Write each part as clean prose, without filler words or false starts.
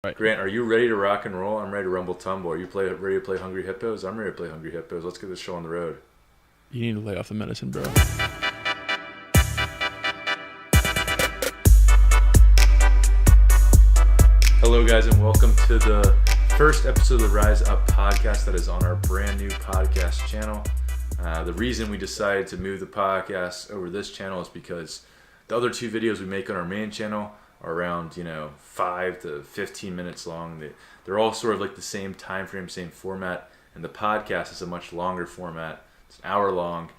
Right. Grant, are you ready to rock and roll? I'm ready to rumble tumble. Are you ready to play Hungry Hippos? I'm ready to play Hungry Hippos. Let's get this show on the road. You need to lay off the medicine, bro. Hello, guys, and welcome to the first episode of the Rise Up podcast that is on our brand new podcast channel. The reason we decided to move the podcast over this channel is because the other two videos we make on our main channel are around 5 to 15 minutes long. They're all sort of like the same time frame, same format, and the podcast is a much longer format. It's an hour long,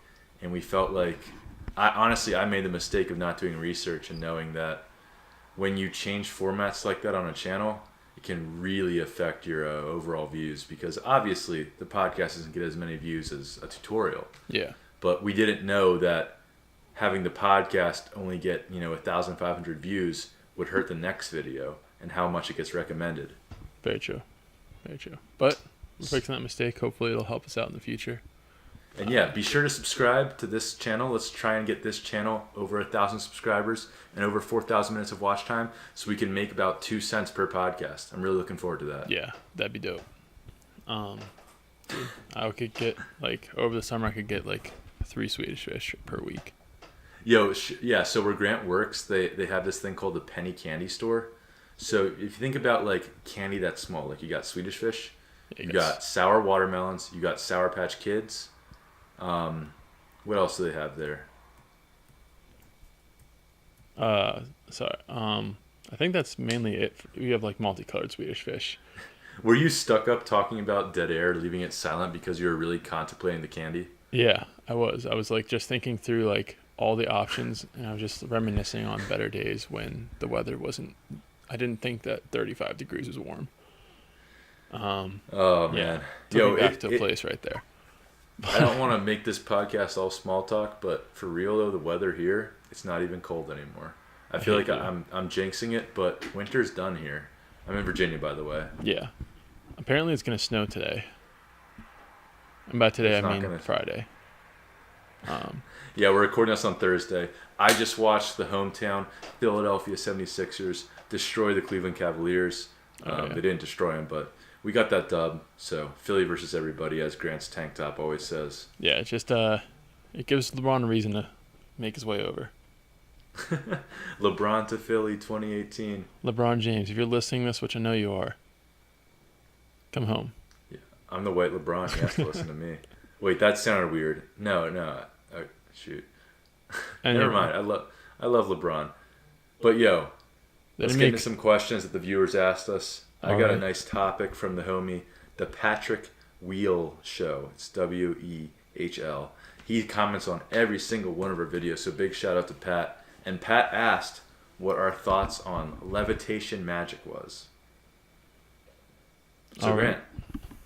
and we felt like I made the mistake of not doing research and knowing that when you change formats like that on a channel, it can really affect your overall views, because obviously the podcast doesn't get as many views as a tutorial. Yeah. But we didn't know that having the podcast only get 1,500 views would hurt the next video and how much it gets recommended. Very true. Very true. But we're fixing that mistake. Hopefully it'll help us out in the future. And yeah, be sure to subscribe to this channel. Let's try and get this channel over 1,000 subscribers and over 4,000 minutes of watch time, so we can make about 2 cents per podcast. I'm really looking forward to that. Yeah, that'd be dope. I could get over the summer I could get 3 Swedish fish per week. Yeah, so where Grant works, they have this thing called the penny candy store. So if you think about candy that's small, you got Swedish fish, you got sour watermelons, you got Sour Patch Kids. What else do they have there? I think that's mainly it. We have multicolored Swedish fish. Were you stuck up talking about dead air, leaving it silent because you were really contemplating the candy? Yeah, I was. I was just thinking through all the options, and I was just reminiscing on better days when the weather wasn't. I didn't think that 35 degrees was warm. Oh man, yeah, took me back to a place right there. I don't want to make this podcast all small talk, but for real though, the weather here, it's not even cold anymore. I feel like I'm jinxing it, but winter's done here. I'm in Virginia, by the way. Yeah. Apparently it's going to snow today. And by today, I mean Friday. Yeah, we're recording this on Thursday. I just watched the hometown Philadelphia 76ers destroy the Cleveland Cavaliers. They didn't destroy them, but we got that dub. So Philly versus everybody, as Grant's tank top always says. Yeah, it just it gives LeBron a reason to make his way over. LeBron to Philly 2018. LeBron James, if you're listening to this, which I know you are, come home. Yeah, I'm the white LeBron. You have to listen to me. Wait, that sounded weird. No. Shoot. Never mind. I love LeBron. But let's get into some questions that the viewers asked us. I got a nice topic from the homie, the Patrick Wheel Show. It's WEHL. He comments on every single one of our videos, so big shout out to Pat. And Pat asked what our thoughts on levitation magic was. So Grant,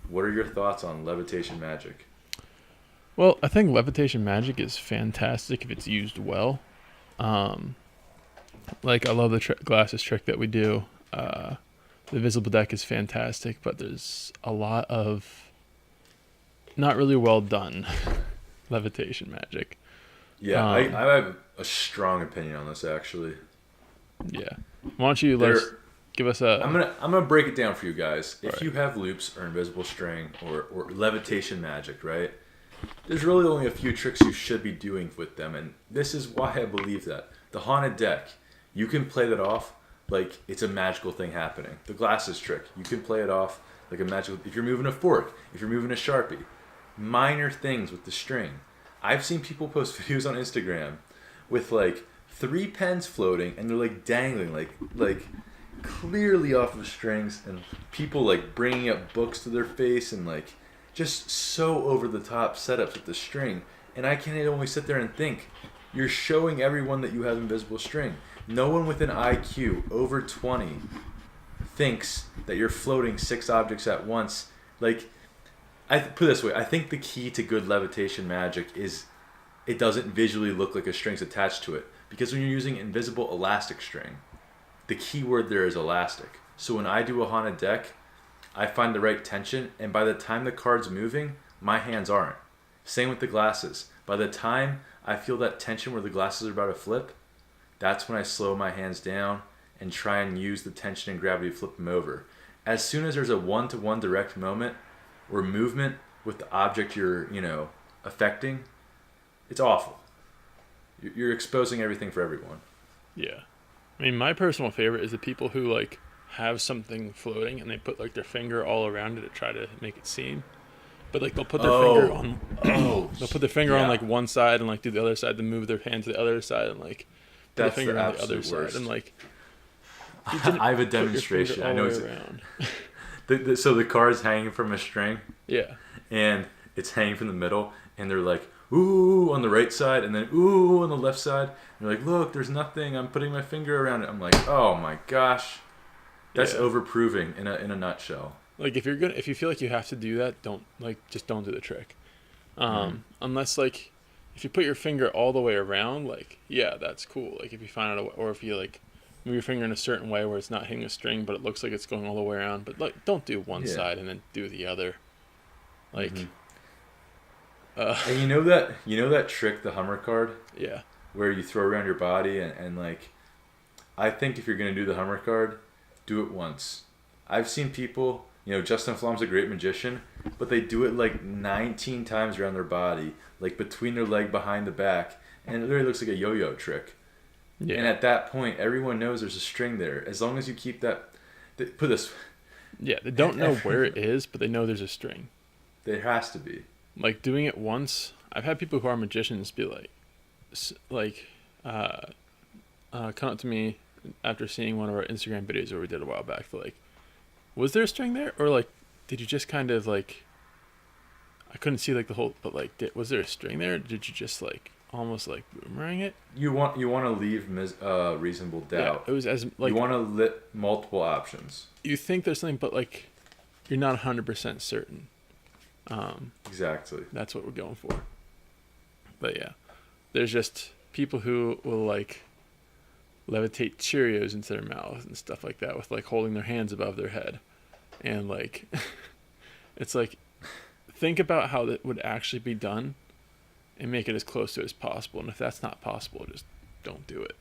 what are your thoughts on levitation magic? Well, I think levitation magic is fantastic if it's used well. I love the glasses trick that we do. The visible deck is fantastic, but there's a lot of not really well done levitation magic. Yeah, I have a strong opinion on this, actually. Yeah. Why don't you give us a... I'm gonna break it down for you guys. If you have loops or invisible string or levitation magic, right? There's really only a few tricks you should be doing with them, and this is why I believe that. The haunted deck, you can play that off like it's a magical thing happening. The glasses trick, you can play it off like a magical... If you're moving a fork, if you're moving a Sharpie. Minor things with the string. I've seen people post videos on Instagram with 3 pens floating, and they're dangling like clearly off of strings, and people bringing up books to their face, and just so over the top setups with the string. And I can only sit there and think, you're showing everyone that you have invisible string. No one with an IQ over 20 thinks that you're floating 6 objects at once. I put it this way, I think the key to good levitation magic is it doesn't visually look like a string's attached to it. Because when you're using invisible elastic string, the key word there is elastic. So when I do a haunted deck, I find the right tension, and by the time the card's moving, my hands aren't. Same with the glasses. By the time I feel that tension where the glasses are about to flip, that's when I slow my hands down and try and use the tension and gravity to flip them over. As soon as there's a one-to-one direct moment or movement with the object you're, affecting, it's awful. You're exposing everything for everyone. Yeah. I mean, my personal favorite is the people who, like, have something floating and they put, like, their finger all around it to try to make it seem. But, like, they'll put their finger on... they'll put their finger on, like, one side and, like, do the other side, then move their hand to the other side and, like, put their finger on the other worst. side. And, like... I have a demonstration. I know so the car is hanging from a string. Yeah. And it's hanging from the middle, and they're like, ooh, on the right side, and then ooh on the left side. And they're like, look, there's nothing. I'm putting my finger around it. I'm like, oh my gosh, that's overproving in a nutshell. Like, if you feel like you have to do that, just don't do the trick. Unless, like, if you put your finger all the way around, like, yeah, that's cool. Like, if you find out, or if you, like, move your finger in a certain way where it's not hitting a string, but it looks like it's going all the way around. But, like, don't do one side and then do the other. Like, and you know that trick, the Hummer card? Yeah. Where you throw around your body and like, I think if you're going to do the Hummer card, do it once. I've seen people, Justin Flom's a great magician, but they do it like 19 times around their body, like between their leg, behind the back, and it literally looks like a yo-yo trick. Yeah. And at that point, everyone knows there's a string there. As long as you keep that, put this. Yeah, they don't know where it is, but they know there's a string. There has to be. Like, doing it once, I've had people who are magicians be come up to me after seeing one of our Instagram videos where we did a while back. They're like, was there a string there? Or, like, did you just kind of, like, I couldn't see, like, the whole, but, like, was there a string there? Or did you just, like, almost, like, boomerang it? You want to leave reasonable doubt. Yeah, it was as, like... You want to lit multiple options. You think there's something, but, like, you're not 100% certain. Exactly. That's what we're going for. But, yeah. There's just people who will, like, levitate Cheerios into their mouth and stuff like that with, like, holding their hands above their head. And, like, it's like, think about how that would actually be done and make it as close to it as possible. And if that's not possible, just don't do it.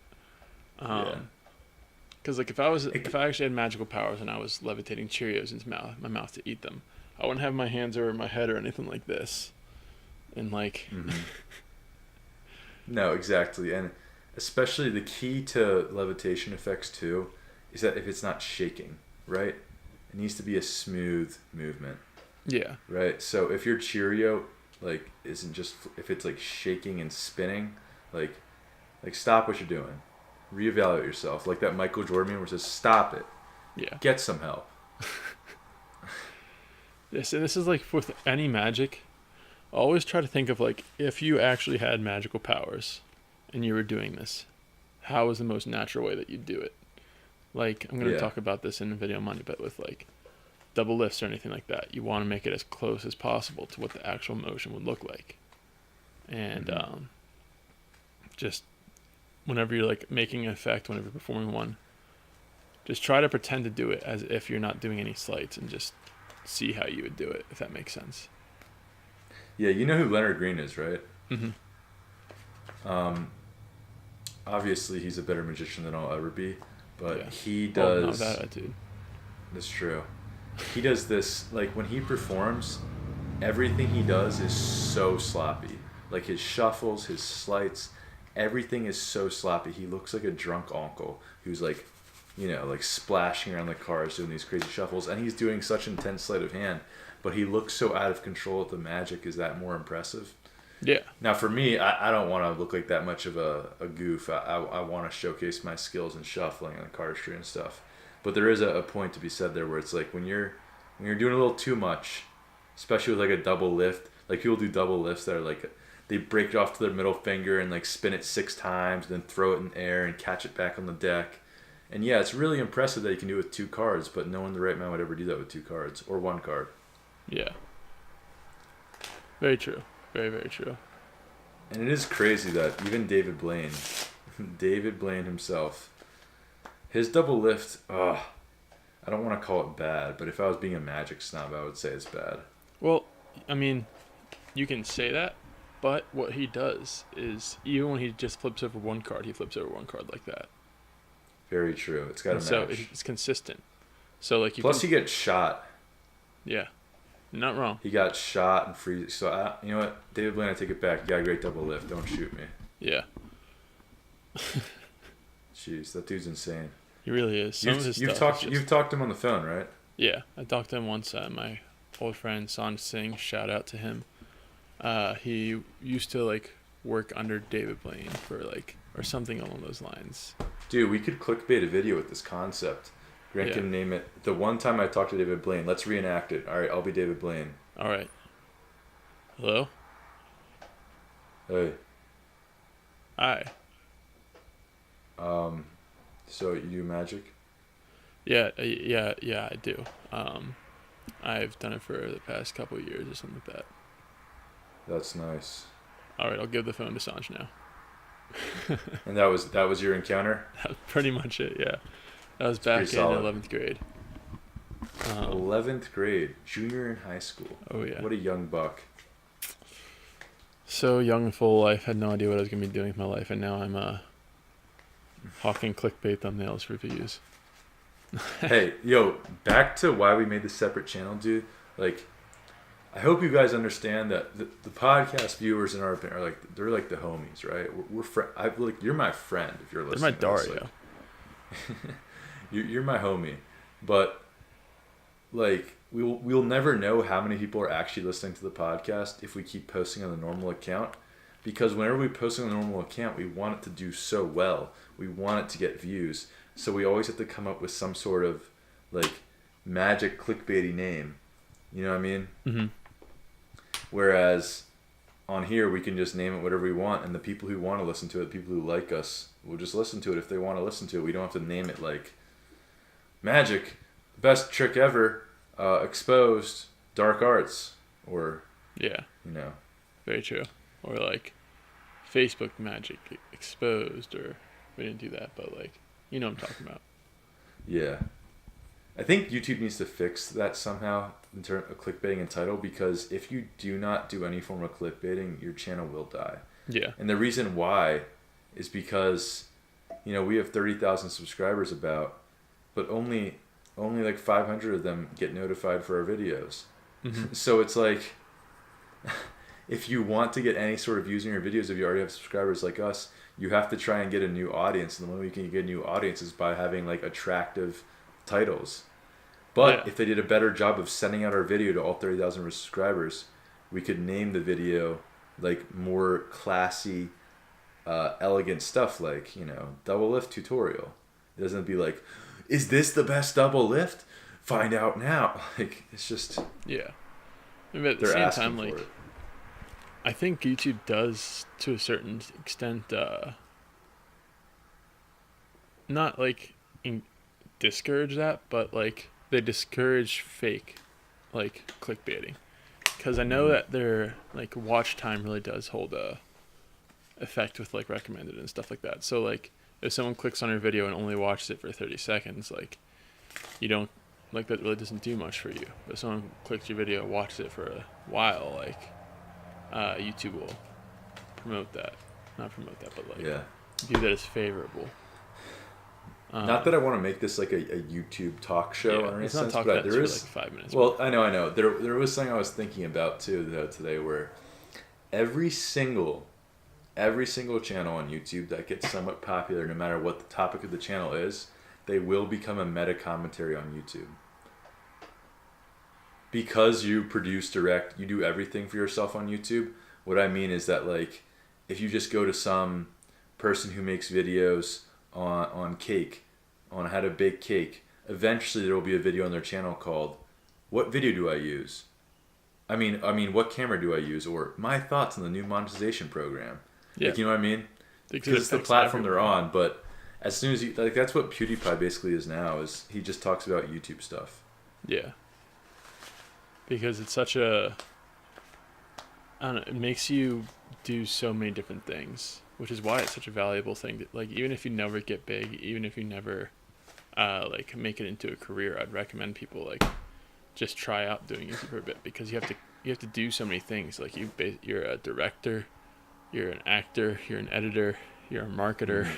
Because, like, if I actually had magical powers and I was levitating Cheerios into my mouth to eat them, I wouldn't have my hands over my head or anything like this. And, like... No, exactly. And especially the key to levitation effects, too, is that if it's not shaking, right? It needs to be a smooth movement. Yeah. Right? So if your Cheerio, like, isn't just... If it's, like, shaking and spinning, like stop what you're doing. Reevaluate yourself. Like that Michael Jordan where it says, stop it. Yeah. Get some help. This is, like, with any magic... Always try to think of, like, if you actually had magical powers and you were doing this, how is the most natural way that you'd do it? Like, I'm going to talk about this in a video Monday, but with, like, double lifts or anything like that, you want to make it as close as possible to what the actual motion would look like. And just whenever you're, like, making an effect, whenever you're performing one, just try to pretend to do it as if you're not doing any sleights and just see how you would do it, if that makes sense. Yeah, you know who Leonard Green is, right? Obviously, he's a better magician than I'll ever be, but he does... Not that attitude. That's true. He does this, like, when he performs, everything he does is so sloppy. Like, his shuffles, his sleights, everything is so sloppy. He looks like a drunk uncle who's, like, like, splashing around the cars doing these crazy shuffles, and he's doing such intense sleight of hand. But he looks so out of control at the magic. Is that more impressive? Yeah. Now, for me, I don't want to look like that much of a goof. I want to showcase my skills in shuffling and cardistry and stuff. But there is a point to be said there where it's like when you're doing a little too much, especially with, like, a double lift. Like, people do double lifts that are like, they break it off to their middle finger and, like, spin it 6 times, then throw it in air and catch it back on the deck. And yeah, it's really impressive that you can do it with 2 cards, but no one in the right mind would ever do that with 2 cards or 1 card. Yeah. Very true. Very, very true. And it is crazy that even David Blaine himself, his double lift, I don't want to call it bad, but if I was being a magic snob, I would say it's bad. Well, I mean, you can say that, but what he does is, even when he just flips over 1 card, he flips over 1 card like that. Very true. It's got to So match. it's consistent. So like you Plus, can, he gets shot. yeah, not wrong. He got shot and free. So you know what, David Blaine, I take it back. You got a great double lift. Don't shoot me. Yeah, Jeez, that dude's insane. he really is. Some of his You've stuff talked is just, you've talked to him on the phone, right? yeah, I talked to him once. My old friend Sanj Singh, shout out to him. He used to like work under David Blaine for like or something along those lines. Dude, we could clickbait a video with this concept. Grant Yeah. can name it. The one time I talked to David Blaine. Let's reenact it. All right, I'll be David Blaine. All right. Hello. Hey. Hi. So you do magic? Yeah, I do. I've done it for the past couple of years or something like that. That's nice. All right, I'll give the phone to Sanj now. And that was your encounter? That was pretty much it. Yeah, that was pretty back in solid. 11th grade. 11th grade, junior in high school. Oh yeah. What a young buck. So young and full of life, had no idea what I was gonna be doing with my life, and now I'm hawking clickbait thumbnails for views. Hey, yo, back to why we made this separate channel, dude. Like, I hope you guys understand that the podcast viewers in our opinion are like, they're like the homies, right? You're my friend if you're They're listening. my Dario. You're my homie, but like we'll never know how many people are actually listening to the podcast if we keep posting on the normal account, because whenever we post on the normal account, we want it to do so well. We want it to get views, so we always have to come up with some sort of like magic clickbaity name. You know what I mean? Mm-hmm. Whereas on here we can just name it whatever we want, and the people who want to listen to it, the people who like us, will just listen to it if they want to listen to it. We don't have to name it like magic, best trick ever, exposed, dark arts, or Yeah, very true. Or like Facebook magic exposed, or we didn't do that, but like you know what I'm talking about. Yeah. I think YouTube needs to fix that somehow in terms of clickbaiting and title, because if you do not do any form of clickbaiting, your channel will die. Yeah. And the reason why is because, we have 30,000 subscribers but only like 500 of them get notified for our videos. Mm-hmm. So it's like, if you want to get any sort of views in your videos, if you already have subscribers like us, you have to try and get a new audience. And the way we can get a new audience is by having like attractive titles. But if they did a better job of sending out our video to all 30,000 subscribers, we could name the video like more classy, elegant stuff, like, double lift tutorial. It doesn't be like, is this the best double lift? Find out now. Like, it's just, yeah. But at the they're same asking time, for like, it. I think YouTube does to a certain extent, not like discourage that, but like they discourage fake, like clickbaiting, because I know that their like watch time really does hold a effect with like recommended and stuff like that. So like if someone clicks on your video and only watches it for 30 seconds, like you don't like that really doesn't do much for you. But if someone clicks your video and watches it for a while, like YouTube will not promote that, but like view that as favorable. Not that I want to make this like a YouTube talk show or it's anything, not talk but about there it is for like 5 minutes. Well, I know. There was something I was thinking about too though today, where every single channel on YouTube that gets somewhat popular, no matter what the topic of the channel is, they will become a meta commentary on YouTube. Because you produce, direct, you do everything for yourself on YouTube. What I mean is that, like, if you just go to some person who makes videos on cake, on how to bake cake, eventually there will be a video on their channel called, "What video do I use?" I mean, what camera do I use? Or my thoughts on the new monetization program. Yeah. Like, you know what I mean? Because it's the platform they're on. But as soon as that's what PewDiePie basically is now. Is he just talks about YouTube stuff? Yeah. Because it's such a, I don't know, it makes you do so many different things, which is why it's such a valuable thing. To, like, even if you never get big, even if you never, like, make it into a career, I'd recommend people like just try out doing YouTube for a bit, because you have to do so many things. Like you're a director, you're an actor, you're an editor, you're a marketer,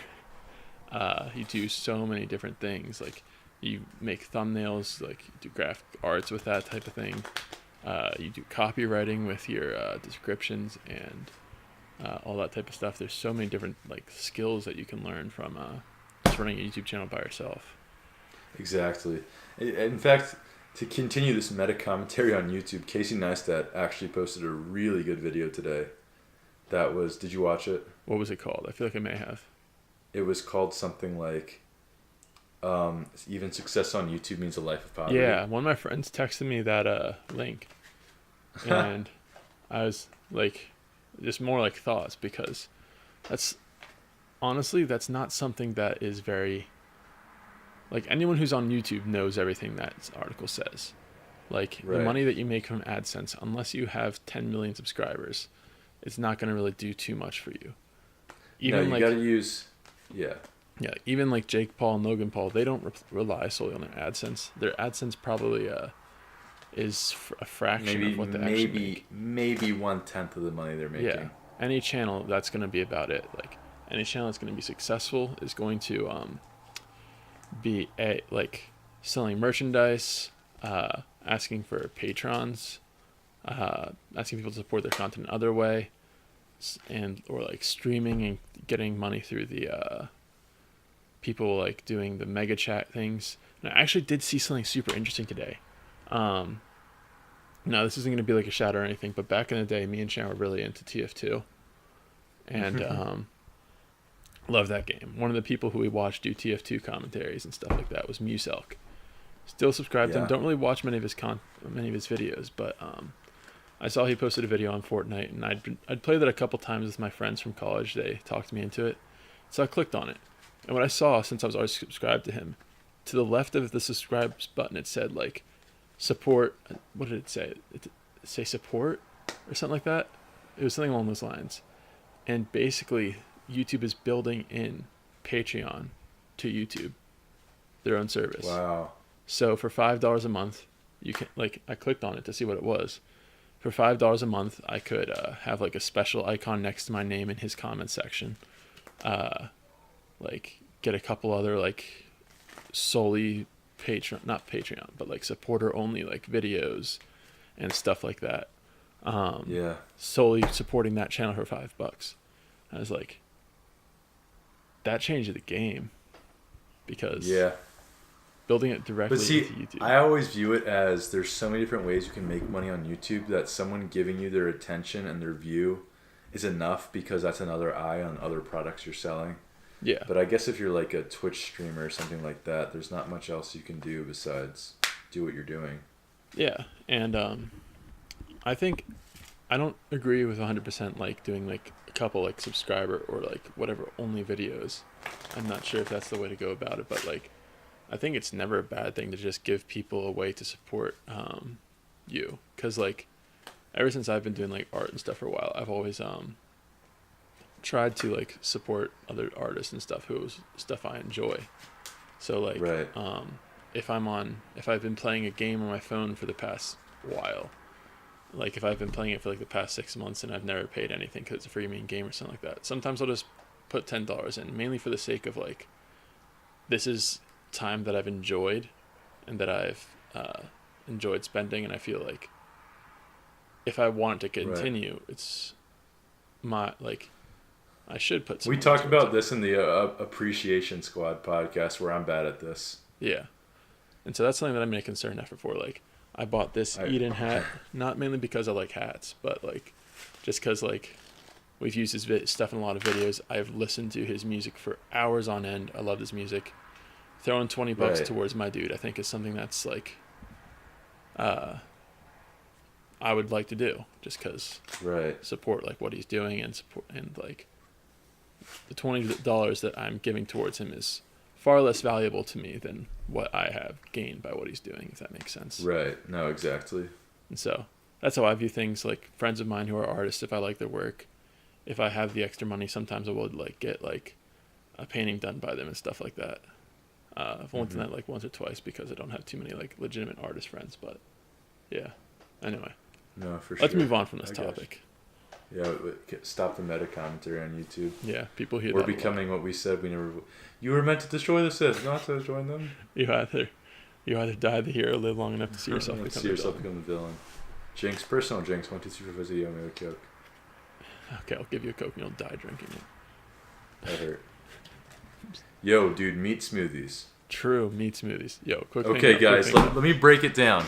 You do so many different things. Like you make thumbnails, like you do graphic arts with that type of thing. You do copywriting with your descriptions and all that type of stuff. There's so many different like skills that you can learn from just running a YouTube channel by yourself. Exactly. In fact, to continue this meta commentary on YouTube, Casey Neistat actually posted a really good video today. That was, did you watch it? What was it called? I feel like I may have. It was called something like, even success on YouTube means a life of poverty. Yeah, one of my friends texted me that link, and I was like, just more like thoughts, because that's not something that is very, like, anyone who's on YouTube knows everything that article says. Like, Right. The money that you make from AdSense, unless you have 10 million subscribers, it's not going to really do too much for you. Even no, you gotta use, yeah. Yeah, even like Jake Paul and Logan Paul, they don't rely solely on their AdSense. Their AdSense probably is a fraction of what they actually make. Maybe 1/10 of the money they're making. Yeah, any channel, that's going to be about it. Like, any channel that's going to be successful is going to be like selling merchandise, asking for patrons, asking people to support their content another way, and or like streaming and getting money through the people like doing the mega chat things. And I actually did see something super interesting today. No, this isn't going to be like a shout or anything, but back in the day, me and Chandler were really into TF2, and love that game. One of the people who we watched do TF2 commentaries and stuff like that was Muselk. Still subscribed to him. Don't really watch many of his videos, but I saw he posted a video on Fortnite, and I'd played that a couple times with my friends from college. They talked me into it, so I clicked on it. And what I saw, since I was already subscribed to him, to the left of the subscribe button, it said like support. What did it say? It say support or something like that. It was something along those lines. And basically, YouTube is building in Patreon to YouTube, their own service. Wow. So for $5 a month, you can, like, I clicked on it to see what it was. For $5 a month, I could have like a special icon next to my name in his comment section. Like get a couple other like solely not Patreon, but like supporter only like videos and stuff like that. Yeah. Solely supporting that channel for $5. I was like, that changed the game, because building it directly into YouTube. I always view it as there's so many different ways you can make money on YouTube that someone giving you their attention and their view is enough, because that's another eye on other products you're selling. Yeah. But I guess if you're like a Twitch streamer or something like that, there's not much else you can do besides do what you're doing. Yeah, and I think I don't agree with 100% like doing like a couple like subscriber or like whatever only videos. I'm not sure if that's the way to go about it, but like I think it's never a bad thing to just give people a way to support you, because like ever since I've been doing like art and stuff for a while, I've always tried to like support other artists and stuff whose stuff I enjoy. So like if I've been playing a game on my phone for the past while, like if I've been playing it for like the past 6 months and I've never paid anything because it's a free main game or something like that, sometimes I'll just put $10 in, mainly for the sake of like, this is time that I've enjoyed and that I've enjoyed spending, and I feel like if I want it to continue, it's my like I should put some. We talked about this in the Appreciation Squad podcast, where I'm bad at this. Yeah, and so that's something that I made a concerted effort for. Like I bought this Eden hat, not mainly because I like hats, but like just because like we've used his stuff in a lot of videos. I've listened to his music for hours on end. I love his music. Throwing $20 towards my dude, I think, is something that's like I would like to do, just because support like what he's doing and support, and like the $20 that I'm giving towards him is far less valuable to me than what I have gained by what he's doing, if that makes sense. Right. No, exactly. And so that's how I view things. Like friends of mine who are artists, if I like their work, if I have the extra money, sometimes I would like get like a painting done by them and stuff like that. I've only done that like once or twice because I don't have too many like legitimate artist friends, but yeah. Anyway. No, for sure. Let's move on from this topic. Yeah, stop the meta commentary on YouTube. Yeah, people hear We're that. We're becoming what we said we never. You were meant to destroy the Sith, not to join them. You either die the hero or live long enough to see yourself become the villain. Jinx, personal Jinx, 1, 2, 3, 4, 5, 6, 7, 8, Coke. Okay, I'll give you a Coke and you'll die drinking it. That hurt. Yo, dude, meat smoothies. True, meat smoothies. Yo, quick. Okay, guys, let me break it down.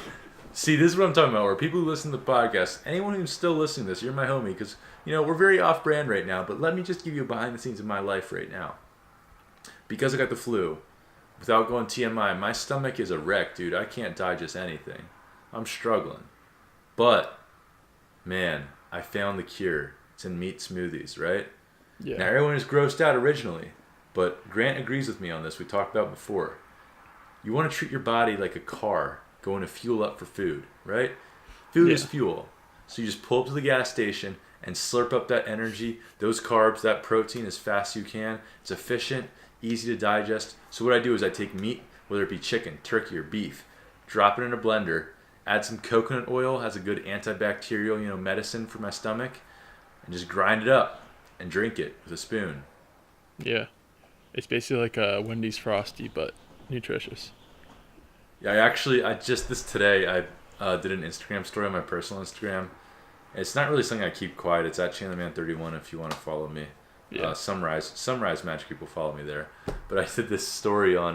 See, this is what I'm talking about. Where people who listen to the podcast, anyone who's still listening to this, you're my homie, because we're very off-brand right now. But let me just give you a behind the scenes of my life right now. Because I got the flu, without going TMI, my stomach is a wreck, dude. I can't digest anything. I'm struggling. But man, I found the cure. It's in meat smoothies, right? Yeah. Now everyone is grossed out originally, but Grant agrees with me on this. We talked about before. You want to treat your body like a car going to fuel up for food, right? Food is fuel. So you just pull up to the gas station and slurp up that energy, those carbs, that protein as fast as you can. It's efficient, easy to digest. So what I do is I take meat, whether it be chicken, turkey, or beef, drop it in a blender, add some coconut oil, has a good antibacterial, medicine for my stomach, and just grind it up and drink it with a spoon. Yeah. It's basically like a Wendy's Frosty, but nutritious. Yeah, I just today I did an Instagram story on my personal Instagram. It's not really something I keep quiet. It's at ChandlerMan31 if you want to follow me. Yeah. Sunrise Magic people follow me there. But I did this story on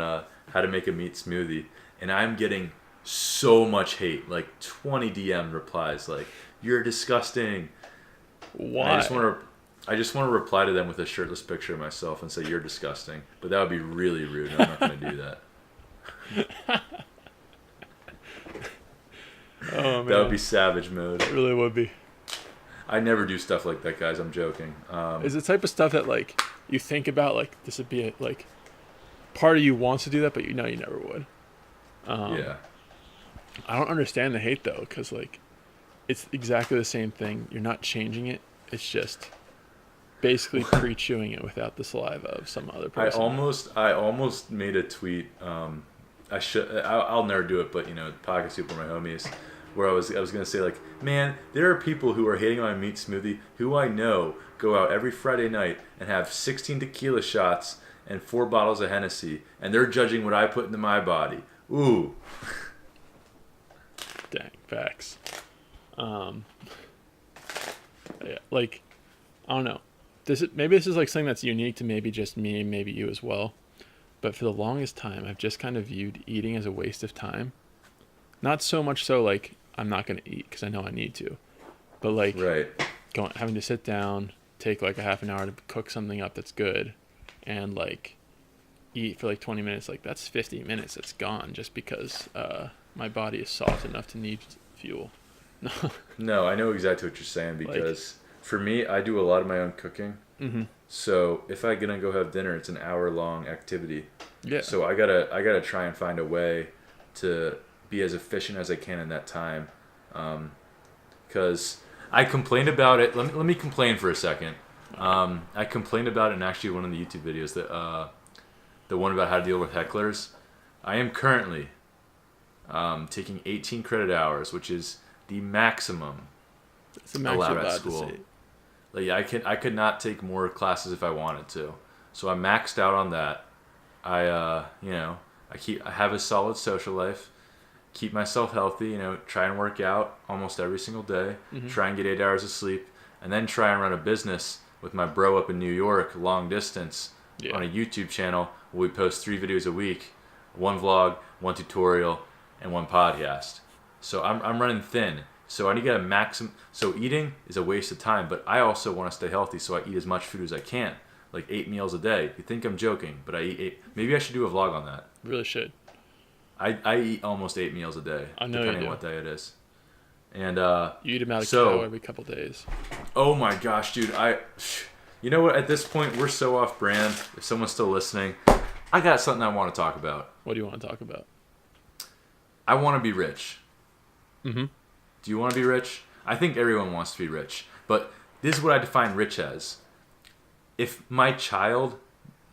how to make a meat smoothie, and I'm getting so much hate, like 20 DM replies, like you're disgusting. Why? And I just want to reply to them with a shirtless picture of myself and say you're disgusting. But that would be really rude. And I'm not going to do that. Oh man, that would be savage mode. It really would be. I never do stuff like that, guys. I'm joking. Is the type of stuff that like you think about, like this would be like part of you wants to do that, but you never would. Yeah. I don't understand the hate though, because like it's exactly the same thing. You're not changing it. It's just basically pre-chewing it without the saliva of some other person. I almost made a tweet. I'll never do it, but podcast people are my homies. Where I was gonna say like, man, there are people who are hating on my meat smoothie who I know go out every Friday night and have 16 tequila shots and 4 bottles of Hennessy, and they're judging what I put into my body. Ooh. Dang, facts. Yeah, like, I don't know. Maybe this is like something that's unique to maybe just me, maybe you as well. But for the longest time, I've just kind of viewed eating as a waste of time. Not so much so like I'm not going to eat because I know I need to, but like having to sit down, take like a half an hour to cook something up that's good, and like eat for like 20 minutes. Like that's 50 minutes that's gone just because my body is soft enough to need fuel. No, I know exactly what you're saying because for me, I do a lot of my own cooking. Mm-hmm. So if I'm gonna go have dinner, it's an hour-long activity. Yeah. So I gotta try and find a way to be as efficient as I can in that time, because I complained about it. Let me complain for a second. I complained about it in actually one of the YouTube videos, the one about how to deal with hecklers. I am currently taking 18 credit hours, which is the maximum allowed at school. Like I could not take more classes if I wanted to, so I'm maxed out on that. I have a solid social life, keep myself healthy, try and work out almost every single day, try and get 8 hours of sleep, and then try and run a business with my bro up in New York, long distance, on a YouTube channel where we post 3 videos a week, 1 vlog, 1 tutorial, and 1 podcast. So I'm running thin. So I need to get a maximum. So eating is a waste of time, but I also want to stay healthy, so I eat as much food as I can, like 8 meals a day. You think I'm joking, but I eat 8. Maybe I should do a vlog on that. Really should. I eat almost 8 meals a day, depending on what day it is. And you eat about a kilo every couple days. Oh my gosh, dude! You know what? At this point, we're so off brand. If someone's still listening, I got something I want to talk about. What do you want to talk about? I want to be rich. Mm-hmm. Do you want to be rich? I think everyone wants to be rich, but this is what I define rich as. If my child,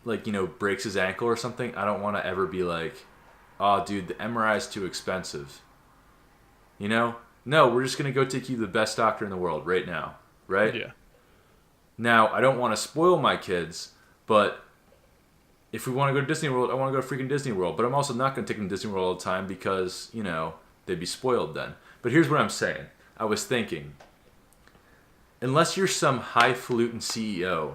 breaks his ankle or something, I don't want to ever be like, oh, dude, the MRI is too expensive. No, we're just going to go take you to the best doctor in the world right now, right? Yeah. Now, I don't want to spoil my kids, but if we want to go to Disney World, I want to go to freaking Disney World. But I'm also not going to take them to Disney World all the time because, they'd be spoiled then. But here's what I'm saying. I was thinking, unless you're some highfalutin CEO,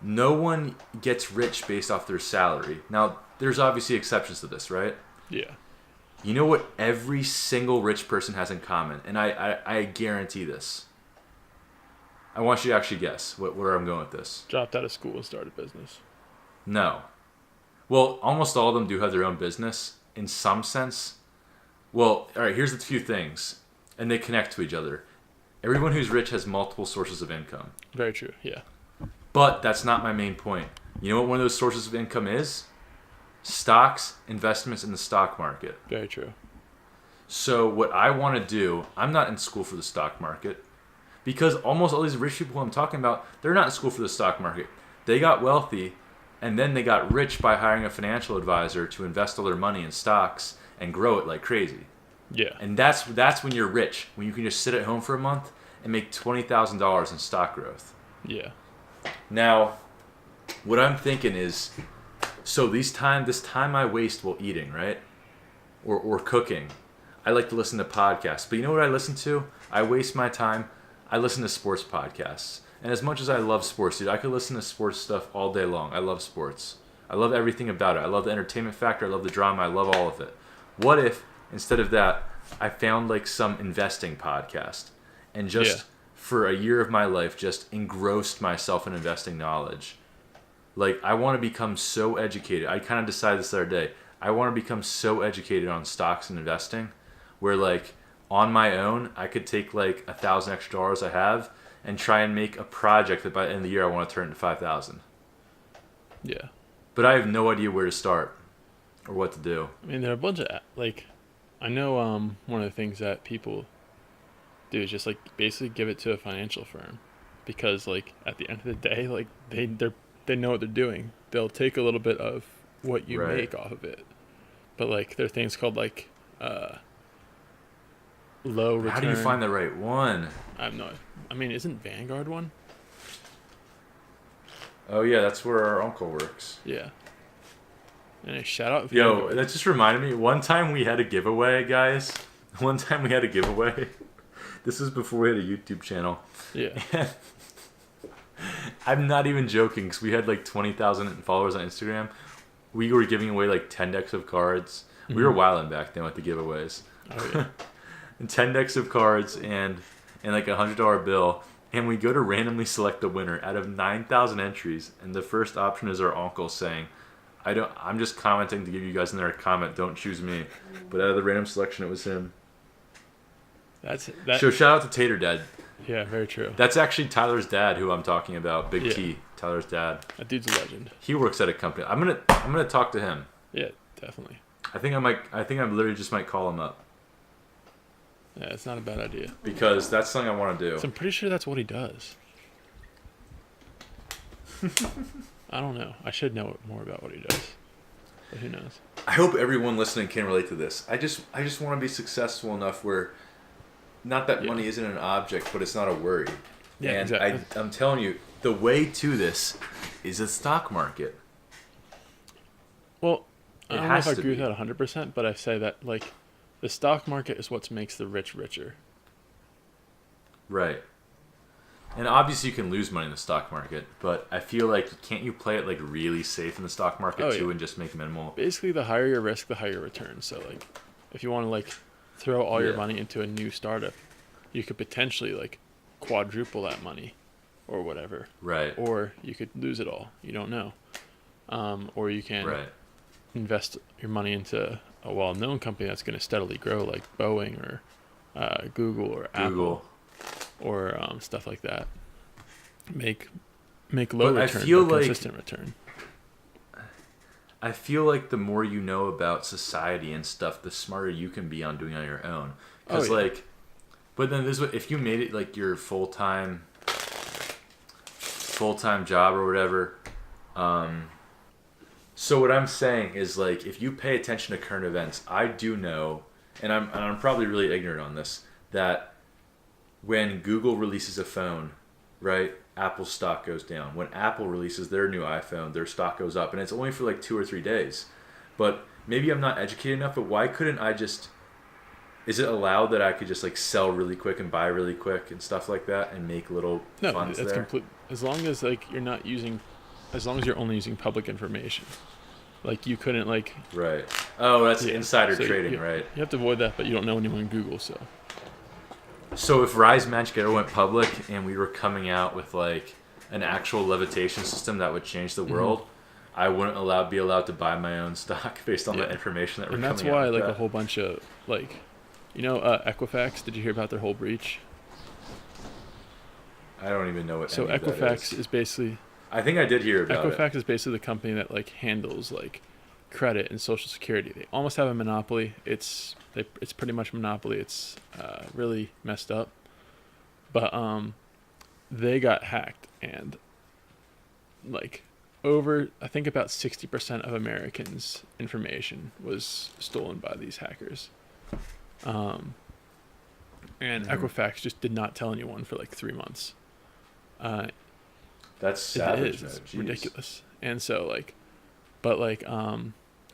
no one gets rich based off their salary. Now, there's obviously exceptions to this, right? Yeah. You know what every single rich person has in common? And I guarantee this. I want you to actually guess where I'm going with this. Dropped out of school and started a business. No. Well, almost all of them do have their own business in some sense. Well, all right, here's the few things. And they connect to each other. Everyone who's rich has multiple sources of income. Very true, yeah. But that's not my main point. You know what one of those sources of income is? Stocks, investments in the stock market. Very true. So what I want to do, I'm not in school for the stock market. Because almost all these rich people I'm talking about, they're not in school for the stock market. They got wealthy, and then they got rich by hiring a financial advisor to invest all their money in stocks and grow it like crazy. Yeah. And that's when you're rich, when you can just sit at home for a month and make $20,000 in stock growth. Yeah. Now, what I'm thinking is, so this time I waste while eating, right? Or cooking. I like to listen to podcasts. But you know what I listen to? I waste my time. I listen to sports podcasts. And as much as I love sports, dude, I could listen to sports stuff all day long. I love sports. I love everything about it. I love the entertainment factor. I love the drama. I love all of it. What if, instead of that, I found like some investing podcast and just for a year of my life just engrossed myself in investing knowledge? Like, I want to become so educated. I kind of decided this the other day. I want to become so educated on stocks and investing where, like, on my own, I could take, like, $1,000 extra I have and try and make a project that by the end of the year I want to turn into $5,000. Yeah. But I have no idea where to start or what to do. I mean, there are a bunch of, like, I know one of the things that people do is just, like, basically give it to a financial firm. Because, like, at the end of the day, like, they know what they're doing. They'll take a little bit of what you make off of it. But, like, there are things called, like, low return. How do you find the right one? I have no idea. I mean, isn't Vanguard one? Oh, yeah, that's where our uncle works. Yeah. And shout out Yo, that just reminded me. One time we had a giveaway, guys. One time we had a giveaway. This was before we had a YouTube channel. Yeah. I'm not even joking, because we had like 20,000 followers on Instagram. We were giving away like 10 decks of cards. Mm-hmm. We were wilding back then with the giveaways. Oh, yeah. And 10 decks of cards and like $100 bill. And we go to randomly select the winner out of 9,000 entries. And the first option is our uncle saying, I'm just commenting to give you guys in there a comment, don't choose me. But out of the random selection, it was him. So shout out to Tater Dad. Yeah, very true. That's actually Tyler's dad, who I'm talking about. Big T, Tyler's dad. That dude's a legend. He works at a company. I'm gonna talk to him. Yeah, definitely. I think I literally just might call him up. Yeah, it's not a bad idea. Because that's something I want to do. So I'm pretty sure that's what he does. I don't know. I should know more about what he does. But who knows? I hope everyone listening can relate to this. I just want to be successful enough where, not that money isn't an object, but it's not a worry. Yeah, and exactly. I'm telling you, the way to this is the stock market. Well, I don't know if I agree with that 100%, but I say that, like, the stock market is what makes the rich richer. Right. And obviously you can lose money in the stock market, but I feel like, can't you play it like really safe in the stock market too and just make minimal? Basically, the higher your risk, the higher your return. So, like, if you want to, like, throw all your money into a new startup, you could potentially, like, quadruple that money or whatever. Right. Or you could lose it all. You don't know. Or you can invest your money into a well-known company that's going to steadily grow, like Boeing or Google or Apple or stuff like that. Make low return, but consistent return. I feel like the more you know about society and stuff, the smarter you can be on doing it on your own. Because but then if you made it like your full-time job or whatever. So what I'm saying is, like, if you pay attention to current events, I do know, and I'm probably really ignorant on this, that when Google releases a phone, right, Apple's stock goes down. When Apple releases their new iPhone, their stock goes up, and it's only for like 2 or 3 days. But maybe I'm not educated enough. But why couldn't I just? Is it allowed that I could just like sell really quick and buy really quick and stuff like that and make little No, funds that's there? complete. As long as like you're not using, as long as you're only using public information. Like you couldn't like. Right. Oh, that's insider so trading, you, right? You have to avoid that, but you don't know anyone in Google, so. So if Rise Magic ever went public and we were coming out with like an actual levitation system that would change the world, I wouldn't be allowed to buy my own stock based on the information that we're coming out with. And that's why like that. a whole bunch of like, Equifax. Did you hear about their whole breach? I don't even know what. So any of that Equifax is basically. I think I did hear about it. Equifax is basically the company that like handles like credit and Social Security. They almost have a monopoly. It's pretty much a monopoly. It's really messed up. But they got hacked, and like over I think about 60% of Americans' information was stolen by these hackers. And Equifax just did not tell anyone for like 3 months. That's savage. It's ridiculous. And so like, but like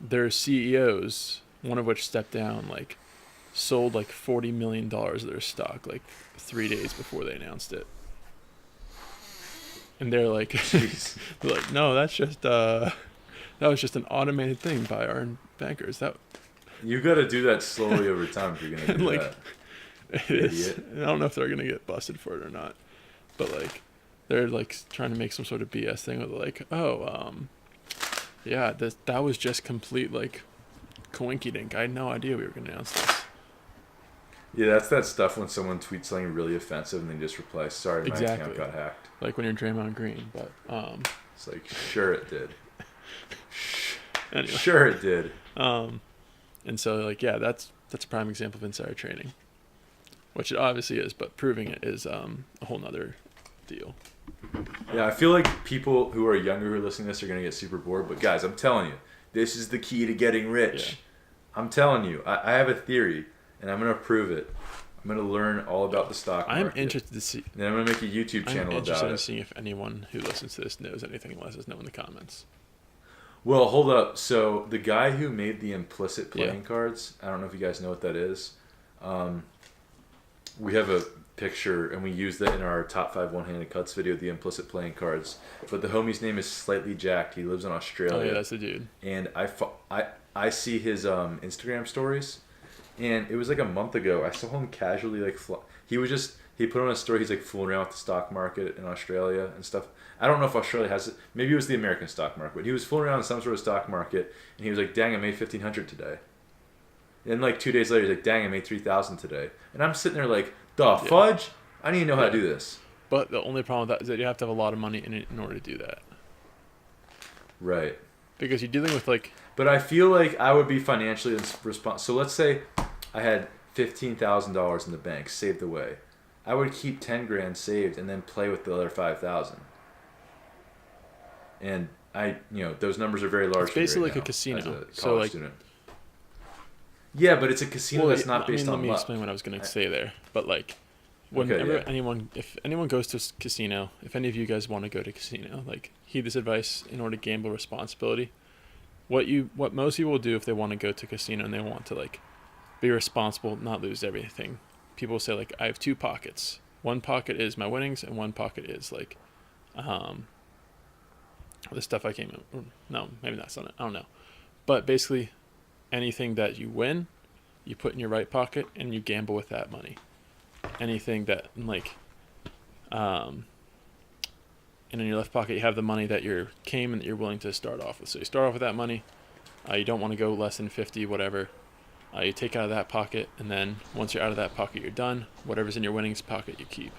their CEOs, one of which stepped down, like sold like $40 million of their stock like 3 days before they announced it. And they're like, they're like, no, that's just that was just an automated thing by our bankers. That you got to do that slowly over time if you're gonna do like, that. It is. I don't know if they're gonna get busted for it or not, but like, they're like trying to make some sort of BS thing with like, yeah, that was just complete like coinky dink. I had no idea we were gonna announce this. Yeah, that's that stuff when someone tweets something really offensive and they just reply, "Sorry, my account got hacked." Like when you're Draymond Green, but it's like, sure it did. Anyway. Sure it did. And so like yeah, that's a prime example of insider trading, which it obviously is, but proving it is a whole nother deal. Yeah, I feel like people who are younger who are listening to this are gonna get super bored. But guys, I'm telling you, this is the key to getting rich. Yeah. I'm telling you, I have a theory, and I'm gonna prove it. I'm gonna learn all about the stock market. I'm interested to see. And I'm gonna make a YouTube channel about it. I'm interested in seeing if anyone who listens to this knows anything. Let us know in the comments. Well, hold up. So the guy who made the implicit playing cards, I don't know if you guys know what that is. We have a picture, and we used that in our top 5 one-handed cuts video, the implicit playing cards. But the homie's name is Slightly Jacked. He lives in Australia. Oh yeah, that's the dude. And I see his Instagram stories, and it was like a month ago. I saw him casually like he put on a story. He's like fooling around with the stock market in Australia and stuff. I don't know if Australia has it. Maybe it was the American stock market, but he was fooling around in some sort of stock market, and he was like, "Dang, I made 1,500 today." And like 2 days later, he's like, "Dang, I made 3,000 today." And I'm sitting there like, "The fudge! I need to know how to do this." But the only problem with that is that you have to have a lot of money in it in order to do that. Right. Because you're dealing with like. But I feel like I would be financially responsible. So let's say I had $15,000 in the bank saved away. I would keep 10 grand saved and then play with the other 5,000. And those numbers are very large. It's basically like a casino. As a so like. Student. Yeah, but it's a casino that's not based on luck. Let me explain what I was going to say there. But like, whenever if anyone goes to a casino, if any of you guys want to go to a casino, like heed this advice in order to gamble responsibility. What most people will do if they want to go to a casino and they want to like be responsible, not lose everything. People say like, I have 2 pockets. One pocket is my winnings, and one pocket is like, the stuff I came in. No, maybe that's not it. I don't know. But basically, anything that you win, you put in your right pocket, and you gamble with that money. Anything that like, and in your left pocket, you have the money that you came and that you're willing to start off with. So you start off with that money. You don't want to go less than 50, whatever. You take out of that pocket, and then once you're out of that pocket, you're done. Whatever's in your winnings pocket, you keep.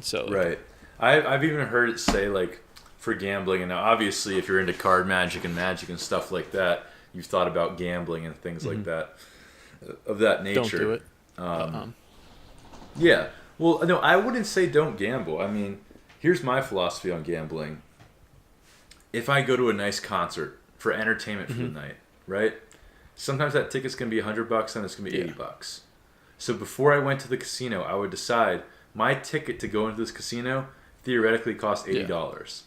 So right. I've even heard it say like for gambling, and now obviously if you're into card magic and stuff like that, you've thought about gambling and things like that of that nature. Don't do it. Yeah. Well, no, I wouldn't say don't gamble. I mean, here's my philosophy on gambling. If I go to a nice concert for entertainment for the night, right? Sometimes that ticket's gonna be $100, and it's gonna be $80. So before I went to the casino, I would decide, my ticket to go into this casino theoretically cost $80.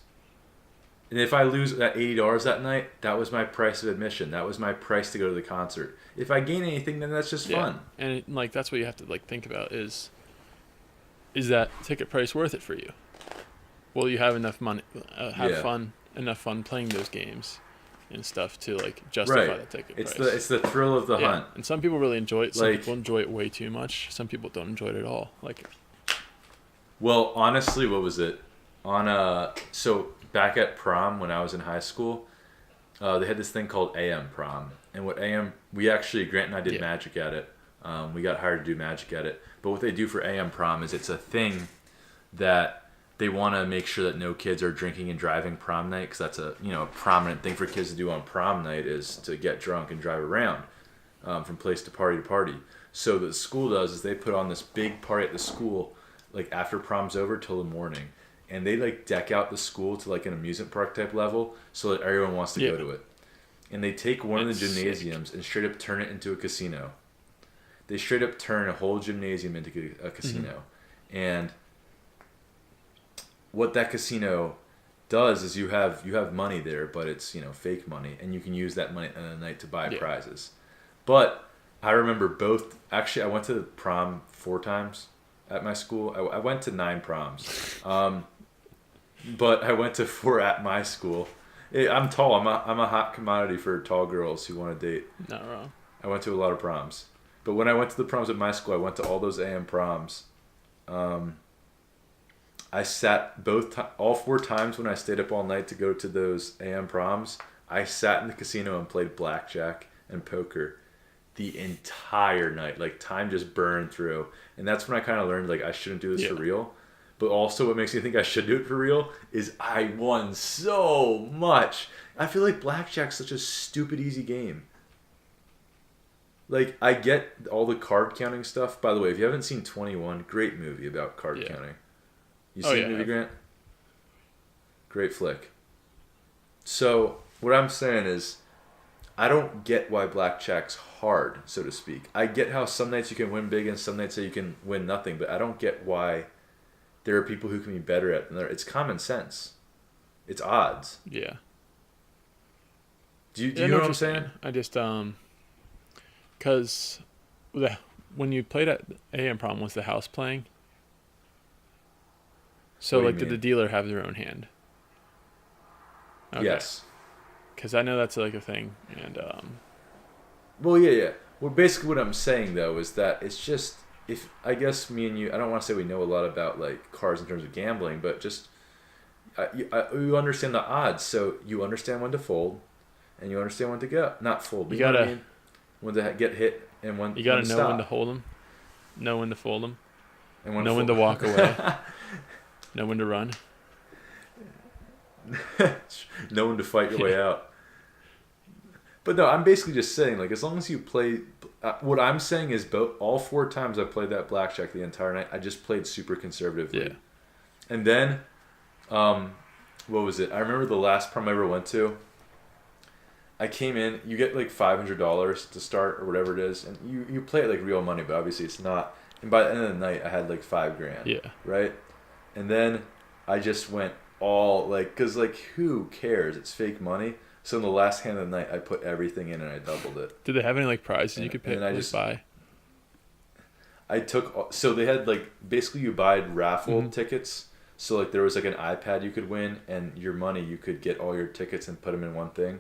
And if I lose that $80 that night, that was my price of admission. That was my price to go to the concert. If I gain anything, then that's just fun. And like that's what you have to like think about is that ticket price worth it for you? Will you have enough money, enough fun playing those games and stuff to like justify the ticket price? It's the thrill of the hunt. And some people really enjoy it. Some people enjoy it way too much. Some people don't enjoy it at all. Like, well, honestly, what was it? So back at prom when I was in high school, they had this thing called AM prom, and Grant and I did magic at it. We got hired to do magic at it. But what they do for AM prom is it's a thing that they want to make sure that no kids are drinking and driving prom night, because that's a prominent thing for kids to do on prom night is to get drunk and drive around from place to party. So what the school does is they put on this big party at the school like after prom's over till the morning, and they like deck out the school to like an amusement park type level so that everyone wants to go to it. And they take one of the gymnasiums and straight up turn it into a casino. They straight up turn a whole gymnasium into a casino. And what that casino does is you have money there, but it's fake money, and you can use that money on a night to buy prizes. But I remember both. Actually, I went to prom 4 times at my school. I went to 9 proms, but I went to 4 at my school. I'm tall. I'm a hot commodity for tall girls who want to date. Not wrong. I went to a lot of proms, but when I went to the proms at my school, I went to all those AM proms. I sat all 4 times when I stayed up all night to go to those AM proms. I sat in the casino and played blackjack and poker the entire night. Like, time just burned through. And that's when I kind of learned, like, I shouldn't do this for real. But also what makes me think I should do it for real is I won so much. I feel like blackjack's such a stupid easy game. Like, I get all the card counting stuff. By the way, if you haven't seen 21, great movie about card counting. You seen the movie, Grant? Great flick. So, what I'm saying is, I don't get why blackjack's hard, so to speak. I get how some nights you can win big and some nights that you can win nothing, but I don't get why there are people who can be better at it. It's common sense. It's odds. Yeah. Do you know what I'm saying? I just, because when you played at AM prom, was the house playing? So, like, did the dealer have their own hand? Okay. Yes. Because I know that's, like, a thing. And, well, yeah. Well, basically what I'm saying, though, is that it's just, if, I guess me and you, I don't want to say we know a lot about, like, cards in terms of gambling, but just, you understand the odds. So, you understand when to fold, and you understand when to go. Not fold, but you gotta, know what I mean? When to get hit, and when you gotta when to know stop. when to hold them, know when to fold them, and when know when to walk away. Know when to run. Know when to fight your way out. But no, I'm basically just saying, like, as long as you play... what I'm saying is all 4 times I played that blackjack the entire night, I just played super conservatively. Yeah. And then, what was it? I remember the last prom I ever went to, I came in, you get like $500 to start or whatever it is, and you play it like real money, but obviously it's not. And by the end of the night, I had like $5,000. Yeah. Right? And then I just went all, like, because, like, who cares? It's fake money. So in the last hand of the night, I put everything in and I doubled it. Did they have any, like, prizes you could pick buy? So they had, like, basically you buy raffle tickets. So, like, there was, like, an iPad you could win, and your money, you could get all your tickets and put them in one thing.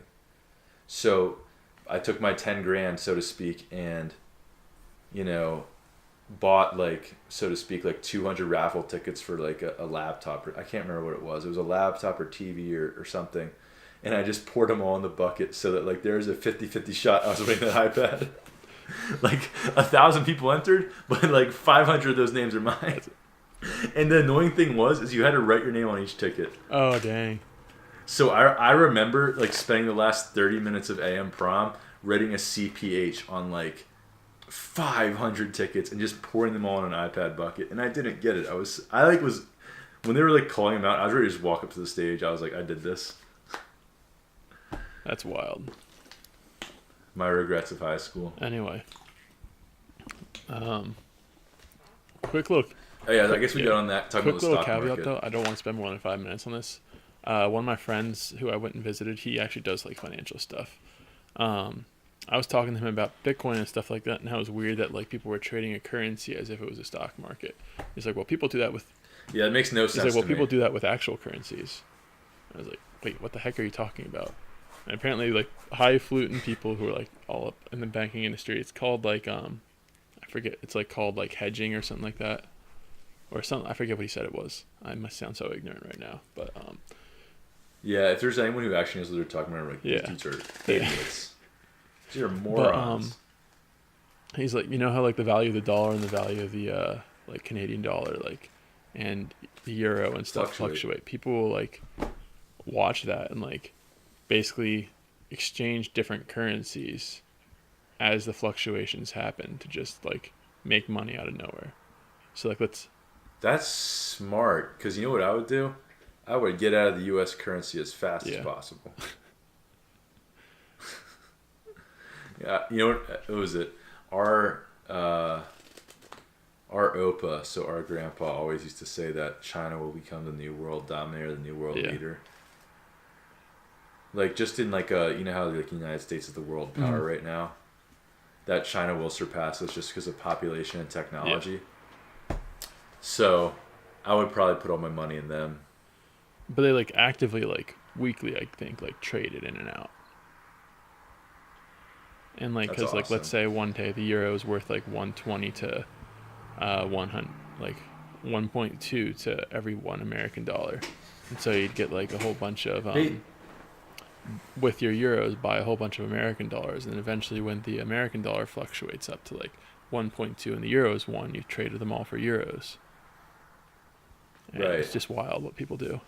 So I took my $10,000, so to speak, and, bought, like, so to speak, like 200 raffle tickets for like a laptop. I can't remember what it was. It was a laptop or TV or something. And I just poured them all in the bucket so that, like, there's a 50-50 shot I was winning the iPad. Like, 1,000 people entered, but like 500 of those names are mine. And the annoying thing is you had to write your name on each ticket. Oh, dang. So I remember, like, spending the last 30 minutes of AM prom writing a CPH on, like, 500 tickets and just pouring them all in an iPad bucket, and I didn't get it. When they were, like, calling them out, I was ready to just walk up to the stage. I was like, I did this. That's wild. My regrets of high school. Anyway, quick look Oh yeah, I Quick, guess we yeah. got on that talking Quick about the little stock caveat market. though, I don't want to spend more than 5 minutes on this. One of my friends who I went and visited, he actually does like financial stuff. Um, I was talking to him about Bitcoin and stuff like that, and how it was weird that like people were trading a currency as if it was a stock market. He's like, well, people do that with. Yeah, it makes no He's like, sense well, to people me. do that with actual currencies. I was like, wait, what the heck are you talking about? And apparently, like highfalutin people who are like all up in the banking industry, it's called like I forget, it's like called like hedging or something like that, or something. I forget what he said it was. I must sound so ignorant right now, but Yeah, if there's anyone who actually knows what they're talking about, like these yeah, dudes are yeah. idiots. These are But morons. he's like, you know how like the value of the dollar and the value of the like Canadian dollar, like, and the euro and stuff Fluctuate. fluctuate. People will like watch that and like basically exchange different currencies as the fluctuations happen to just like make money out of nowhere. So like let's That's smart, because you know what I would do? I would get out of the U.S. currency as fast as yeah possible. Yeah, you know what was it? Our our Opa, so our grandpa, always used to say that China will become the new world dominator, the new world yeah leader. Like just in like a, you know how like the United States is the world power mm, right now, that China will surpass us just because of population and yeah. technology. So I would probably put all my money in them. But they like actively like weekly I think like trade it in and out. And like That's cuz like let's awesome. say one day the euro is worth like 120 to 100 like 1.2 to every one American dollar. And so you'd get like a whole bunch of Hey, with your euros buy a whole bunch of American dollars, and eventually when the American dollar fluctuates up to like 1.2 and the euros 1, you traded them all for euros. And right. it's just wild what people do.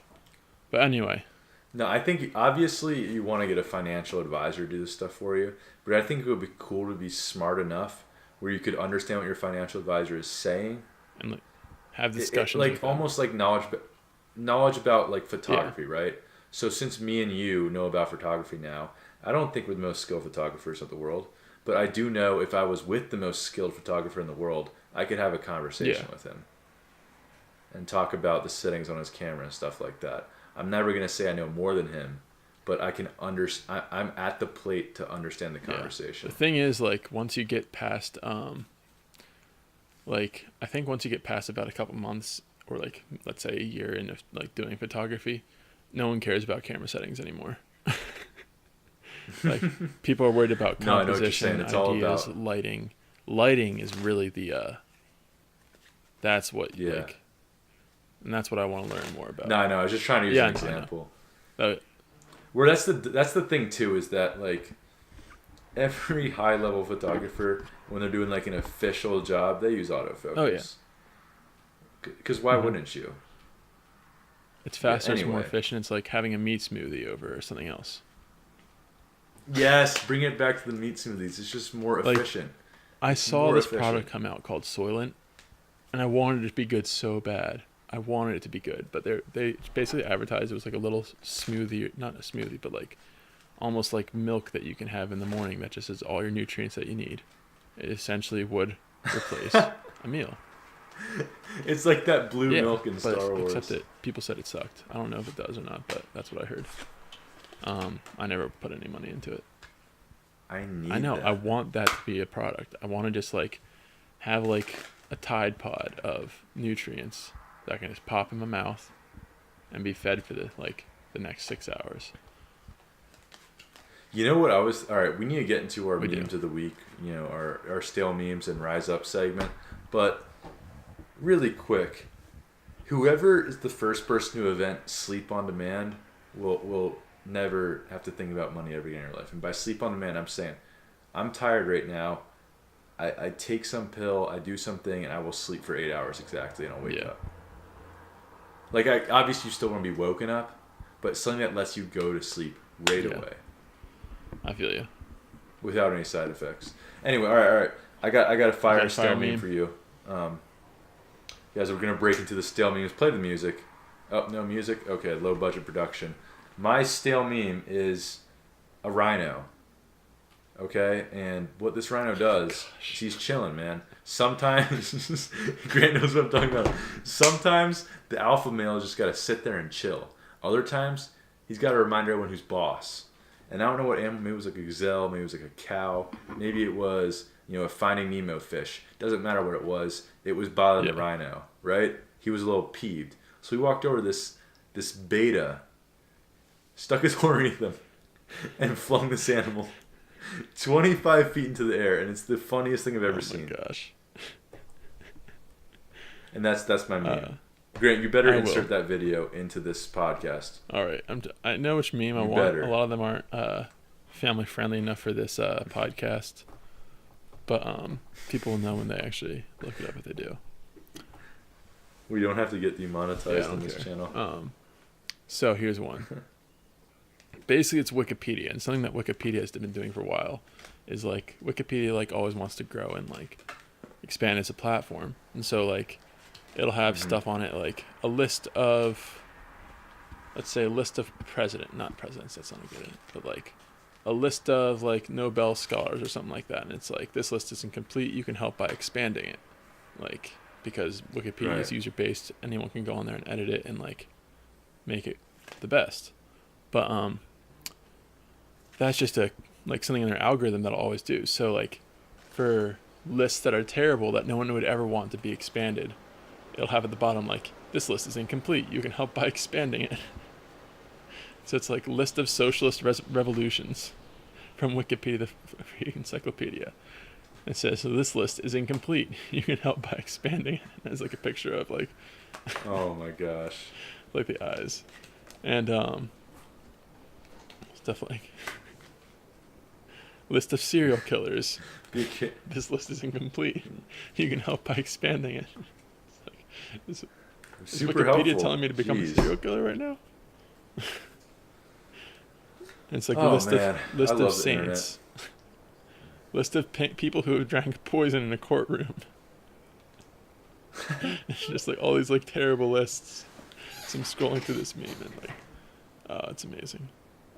But anyway, No, I think obviously you want to get a financial advisor to do this stuff for you, but I think it would be cool to be smart enough where you could understand what your financial advisor is saying. and like have It discussions with like them. almost like knowledge about like Yeah. photography, right? So since me and you know about photography now, I don't think we're the most skilled photographers of the world, but I do know if I was with the most skilled photographer in the world, I could have a Yeah. conversation with him and talk about the settings on his camera and stuff like that. I'm never gonna say I know more than him, but I can I'm at the plate to understand the Yeah. The conversation. thing is like once you get past like I think once you get past about a couple months or like let's say a year into like doing photography, no one cares about camera settings anymore. Like people are worried about No, I know what you're saying. composition, It's all ideas, about lighting. Lighting is really the that's what yeah. like and that's what I want to learn more about. No, I know. I was just trying to use Yeah, an I know, I know. example. Uh, Where that's the thing too, is that like every high level photographer, when they're doing like an official job, they use oh yeah. autofocus. Because why hmm wouldn't you? It's Yeah. faster, it's more Anyway. efficient. It's like having a meat smoothie over something else. Yes, bring it back to the meat smoothies. It's just more Like efficient. I It's saw more this efficient. product come out called Soylent, and I wanted it to be good so bad. I wanted it to be good, but they basically advertised it was like a little smoothie, not a smoothie, but like almost like milk that you can have in the morning that just has all your nutrients that you need. It essentially would replace a meal. It's like that blue Yeah, milk in but Star except Wars. that people said it sucked. I don't know if it does or not, but that's what I heard. I never put any money into it. I I need know. I that. want that to be a product. I want to just like have like a Tide Pod of nutrients that I can just pop in my mouth and be fed for the next 6 hours. You know what I was? All right, we need to get into our We do. memes of the week. You know, our stale memes and rise up segment. But really quick, whoever is the first person to invent sleep on demand will never have to think about money ever again in your life. And by sleep on demand, I'm saying I'm tired right now. I take some pill, I do something, and I will sleep for 8 hours exactly, and I'll wake Yeah. up. Like I obviously you still want to be woken up, but something that lets you go to sleep right Yeah. away I feel you. without any side effects. Anyway, all right. I got a You fire got a fire stale meme meme? for you. Um, Guys, we're gonna break into the stale memes. Play the music. Oh, no music. Okay, low budget production. My stale meme is a rhino. Okay, and what this rhino does is he's chilling, man. Sometimes, Grant knows what I'm talking about. Sometimes the alpha male just got to sit there and chill. Other times, he's got to remind everyone who's boss. And I don't know what animal. Maybe it was like a gazelle. Maybe it was like a cow. Maybe it was, a Finding Nemo fish. Doesn't matter what it was. It was bothering the rhino, right? He was a little peeved. So he walked over to this beta, stuck his horn underneath him, and flung this animal 25 feet into the air, and it's the funniest thing I've ever seen. Oh my gosh! And that's my meme. Grant, you better insert that video into this podcast. All right, I know which meme I want. Better. A lot of them aren't family friendly enough for this podcast, but people will know when they actually look it up if they do. We don't have to get demonetized on this channel. So here's one. Basically, it's Wikipedia, and something that Wikipedia has been doing for a while is like Wikipedia always wants to grow and expand as a platform, and so it'll have stuff on it like a list of, let's say, not presidents. That's not a good one, but a list of Nobel scholars or something like that, and it's this list isn't complete. You can help by expanding it, because Wikipedia is user based, anyone can go on there and edit it and make it the best, but that's just something in their algorithm that'll always do. So for lists that are terrible that no one would ever want to be expanded, it'll have at the bottom this list is incomplete. You can help by expanding it. So it's list of socialist revolutions from Wikipedia, the free encyclopedia. It says, so this list is incomplete. You can help by expanding it. And there's a picture of oh my gosh. The eyes. And stuff list of serial killers. This list is incomplete. You can help by expanding it. Is super Wikipedia helpful. Telling me to become a serial killer right now? It's a list of saints. List of people who have drank poison in a courtroom. It's just all these terrible lists. So I'm scrolling through this meme and it's amazing.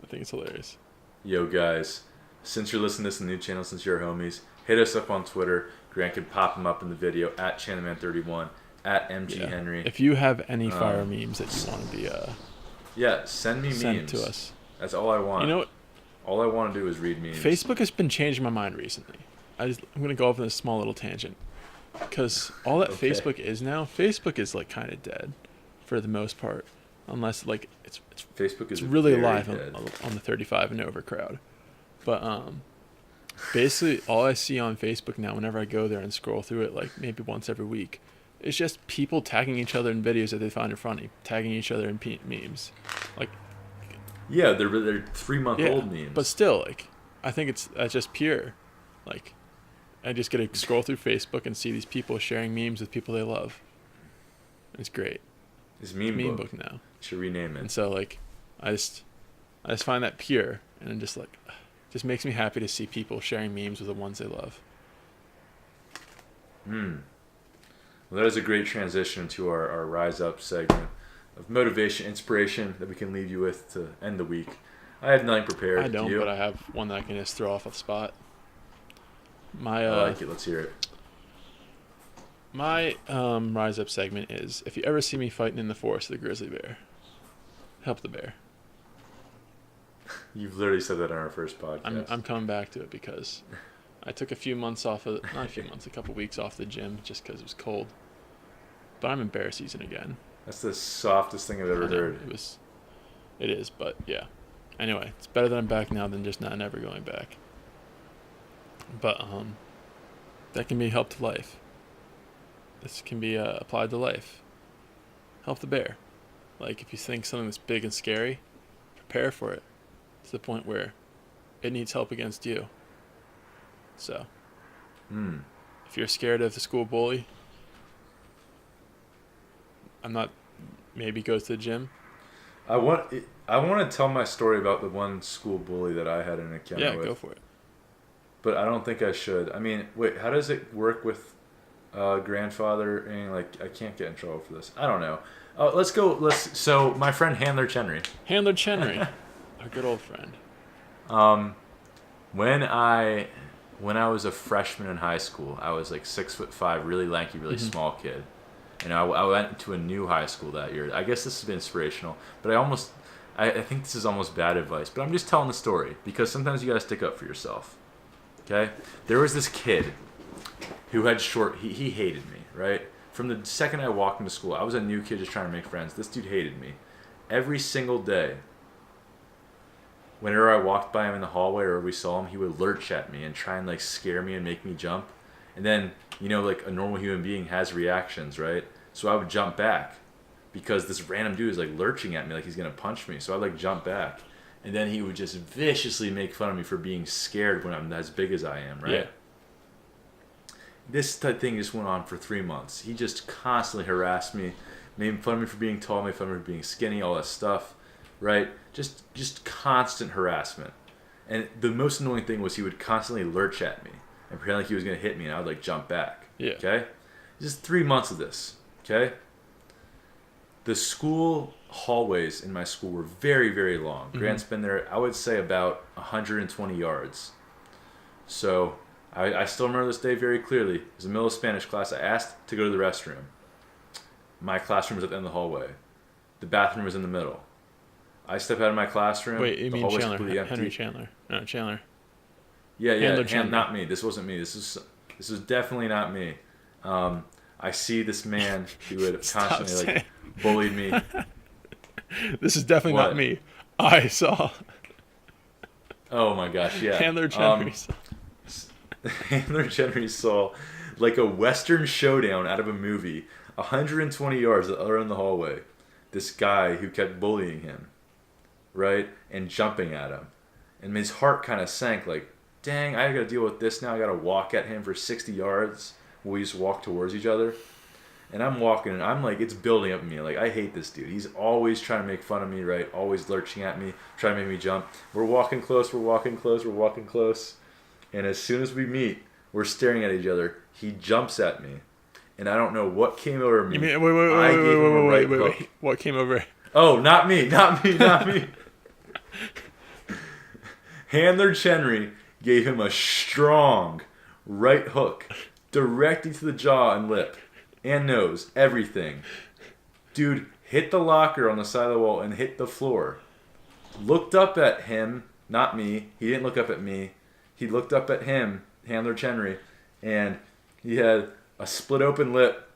I think it's hilarious. Yo guys, since you're listening to this in the new channel, since you're homies, hit us up on Twitter. Grant can pop them up in the video at Chandlerman31, at MGHenry. If you have any fire memes that you want to be send me sent memes to us. That's all I want. You know what? All I want to do is read memes. Facebook has been changing my mind recently. I'm going to go off on this small little tangent. Because all that Facebook is now, Facebook is kind of dead for the most part. Unless Facebook is really alive on the 35 and over crowd. But basically all I see on Facebook now whenever I go there and scroll through it maybe once every week, it's just people tagging each other in videos that they find funny, tagging each other in memes. Yeah, they're 3-month-old memes. But still, I think it's just pure. I just get to scroll through Facebook and see these people sharing memes with people they love. It's great. It's meme book now. Should rename it. And so I just find that pure, and it just makes me happy to see people sharing memes with the ones they love. Well, that is a great transition to our Rise Up segment of motivation, inspiration that we can leave you with to end the week. I have nothing prepared. I don't, but I have one that I can just throw off the spot. I like it. Let's hear it. My Rise Up segment is, if you ever see me fighting in the forest with a grizzly bear, help the bear. You've literally said that on our first podcast. I'm coming back to it because I took a couple weeks off the gym just because it was cold. But I'm in bear season again. That's the softest thing I've ever heard. It is, but yeah. Anyway, it's better that I'm back now than just not never going back. But that can be help to life. This can be applied to life. Help the bear. If you think something that's big and scary, prepare for it to the point where it needs help against you. So, if you're scared of the school bully, maybe go to the gym. I want to tell my story about the one school bully that I had an encounter with. Yeah, go for it. But I don't think I should. I mean, wait, how does it work with grandfather? And I can't get in trouble for this. I don't know. Let's go. So my friend Handler Chenry. Our good old friend. When I was a freshman in high school, I was like 6'5", really lanky, really Mm-hmm. small kid, and I went to a new high school that year. I guess this has been inspirational, but I think this is almost bad advice, but I'm just telling the story because sometimes you gotta stick up for yourself. Okay, there was this kid who had he hated me, right? From the second I walked into school, I was a new kid just trying to make friends. This dude hated me. Every single day, whenever I walked by him in the hallway or we saw him, he would lurch at me and try and like scare me and make me jump. And then, like a normal human being has reactions, right? So I would jump back because this random dude is like lurching at me like he's gonna punch me. So I like jump back. And then he would just viciously make fun of me for being scared when I'm as big as I am, right? Yeah. This type thing just went on for 3 months. He just constantly harassed me, made fun of me for being tall, made fun of me for being skinny, all that stuff, right? Just constant harassment. And the most annoying thing was he would constantly lurch at me and pretend like he was gonna hit me, and I would like jump back. Yeah. Okay, just 3 months of this. Okay. The school hallways in my school were very, very long. Mm-hmm. Grant's been there, I would say, about 120 yards. So I still remember this day very clearly. It was the middle of Spanish class. I asked to go to the restroom. My classroom was at the end of the hallway. The bathroom was in the middle. I step out of my classroom. Wait, you the mean hallway's Chandler? completely empty. Henry Chandler? No, Chandler. Yeah, Handler Chandler. not me. This wasn't me. This was definitely not me. I see this man who had constantly like bullied me. This is definitely What? not me. I saw Oh my gosh, yeah. Handler Chandler. Handler Henry saw like a Western showdown out of a movie, 120 yards around the hallway. This guy who kept bullying him, right, and jumping at him, and his heart kind of sank. Like, dang, I got to deal with this now. I got to walk at him for 60 yards. We just walk towards each other, and I'm walking, and I'm like, it's building up in me. Like, I hate this dude. He's always trying to make fun of me, right? Always lurching at me, trying to make me jump. We're walking close. We're walking close. We're walking close. And as soon as we meet, we're staring at each other. He jumps at me, and I don't know what came over me. You mean, wait. What came over? Oh, not me. Handler Chenry gave him a strong right hook directly to the jaw and lip and nose, everything. Dude hit the locker on the side of the wall and hit the floor. Looked up at him, not me. He didn't look up at me. He looked up at him, Handler Chenry, and he had a split open lip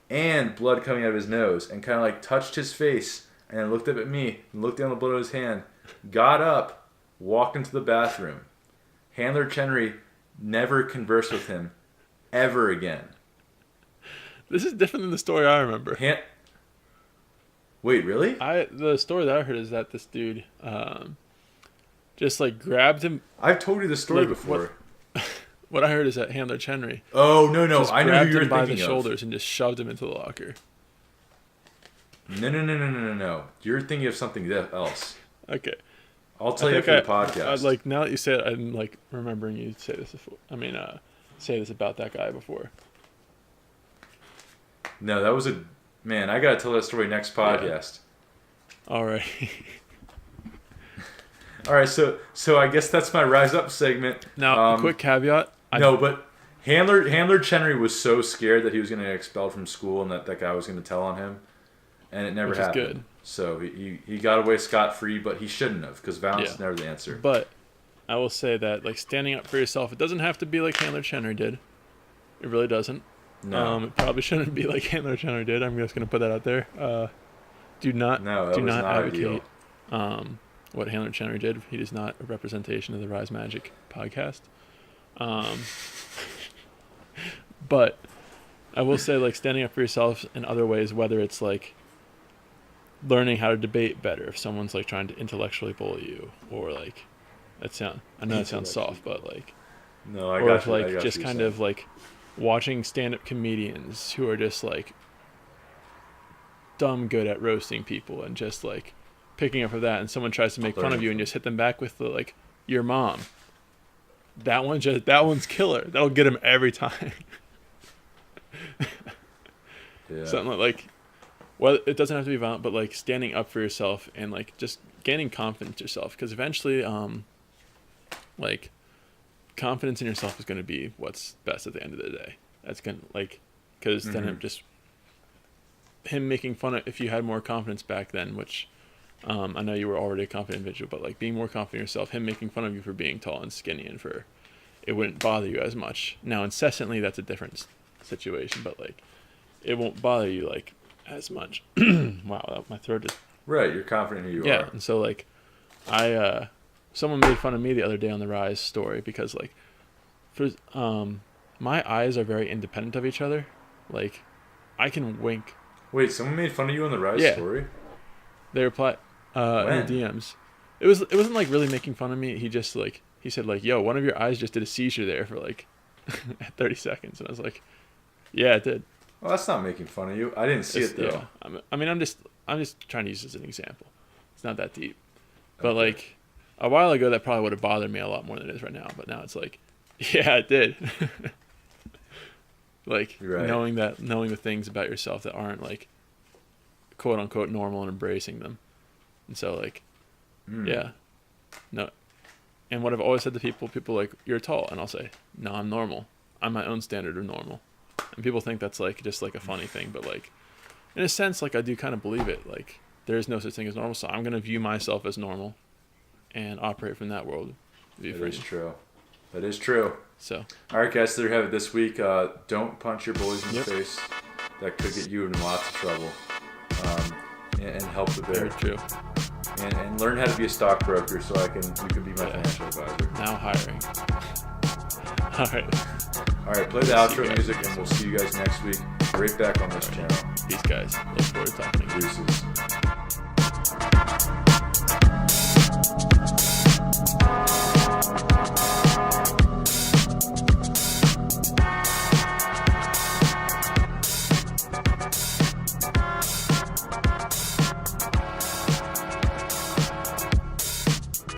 and blood coming out of his nose, and kind of like touched his face and then looked up at me and looked down the blood on his hand, got up, walked into the bathroom. Handler Chenry never conversed with him ever again. This is different than the story I remember. Wait, really? The story that I heard is that this dude just like grabbed him. I've told you this story like, before. What I heard is that Handler Chenry Oh, no, just I know grabbed who you're him by thinking the of. shoulders and just shoved him into the locker. No. You're thinking of something else. Okay. I'll tell you after the podcast. I'd like, now that you say it, I'm like remembering you say this before. Say this about that guy before. No, that was man, I gotta tell that story next podcast. Yeah. All right. All right, so I guess that's my Rise Up segment. Now, a quick caveat. But Handler Chenry was so scared that he was going to get expelled from school and that guy was going to tell on him, and it never happened. Good. So he got away scot-free, but he shouldn't have, because violence is never the answer. But I will say that, like, standing up for yourself, it doesn't have to be like Handler Chenry did. It really doesn't. No. It probably shouldn't be like Handler Chenry did. I'm just going to put that out there. Do not advocate what Handler Chenry did. He is not a representation of the Rise Magic podcast. But I will say, like, standing up for yourself in other ways, whether it's like learning how to debate better if someone's like trying to intellectually bully you, or like I know that sounds soft, but like, no, I or got if you. like I got just you kind saying. of like watching stand-up comedians who are just like dumb good at roasting people and just like picking up for that, and someone tries to make fun of you and just hit them back with the like your mom. That one's killer. That'll get him every time. Yeah. Something like well, it doesn't have to be violent, but like standing up for yourself and like just gaining confidence in yourself, because eventually like confidence in yourself is going to be what's best at the end of the day. That's going to, like, because then it just, him making fun of, if you had more confidence back then, which I know you were already a confident individual, but like being more confident in yourself, him making fun of you for being tall and skinny and for, it wouldn't bother you as much. Now, incessantly, that's a different situation, but like, it won't bother you like as much. Wow, my throat just. Right, you're confident who you are. Yeah, and so like, someone made fun of me the other day on the Rise story because like, for my eyes are very independent of each other. Like, I can wink. Wait, someone made fun of you on the Rise story? They replied in the DMs. It wasn't like really making fun of me. He just like, he said like, "Yo, one of your eyes just did a seizure there for like 30 seconds," and I was like, "Yeah, it did." Well, that's not making fun of you. I didn't see it though. Yeah. I mean, I'm just trying to use this as an example. It's not that deep, but like a while ago, that probably would have bothered me a lot more than it is right now. But now it's like, yeah, it did. Like knowing the things about yourself that aren't like quote unquote normal and embracing them, and so like, yeah, no. And what I've always said to people like, "You're tall," and I'll say, "No, I'm normal. I'm my own standard of normal." And people think that's like just like a funny thing, but like, in a sense, like I do kind of believe it. Like there is no such thing as normal, so I'm gonna view myself as normal, and operate from that world. That is true. That is true. So. All right, guys. There you have it this week. Don't punch your bullies in the face. That could get you in lots of trouble. And help the bear. Very true. And learn how to be a stockbroker so you can be my financial advisor. Now hiring. All right, play the outro music and we'll see you guys next week. Right back on this channel. Peace, guys. Look forward to talking to you. Deuces.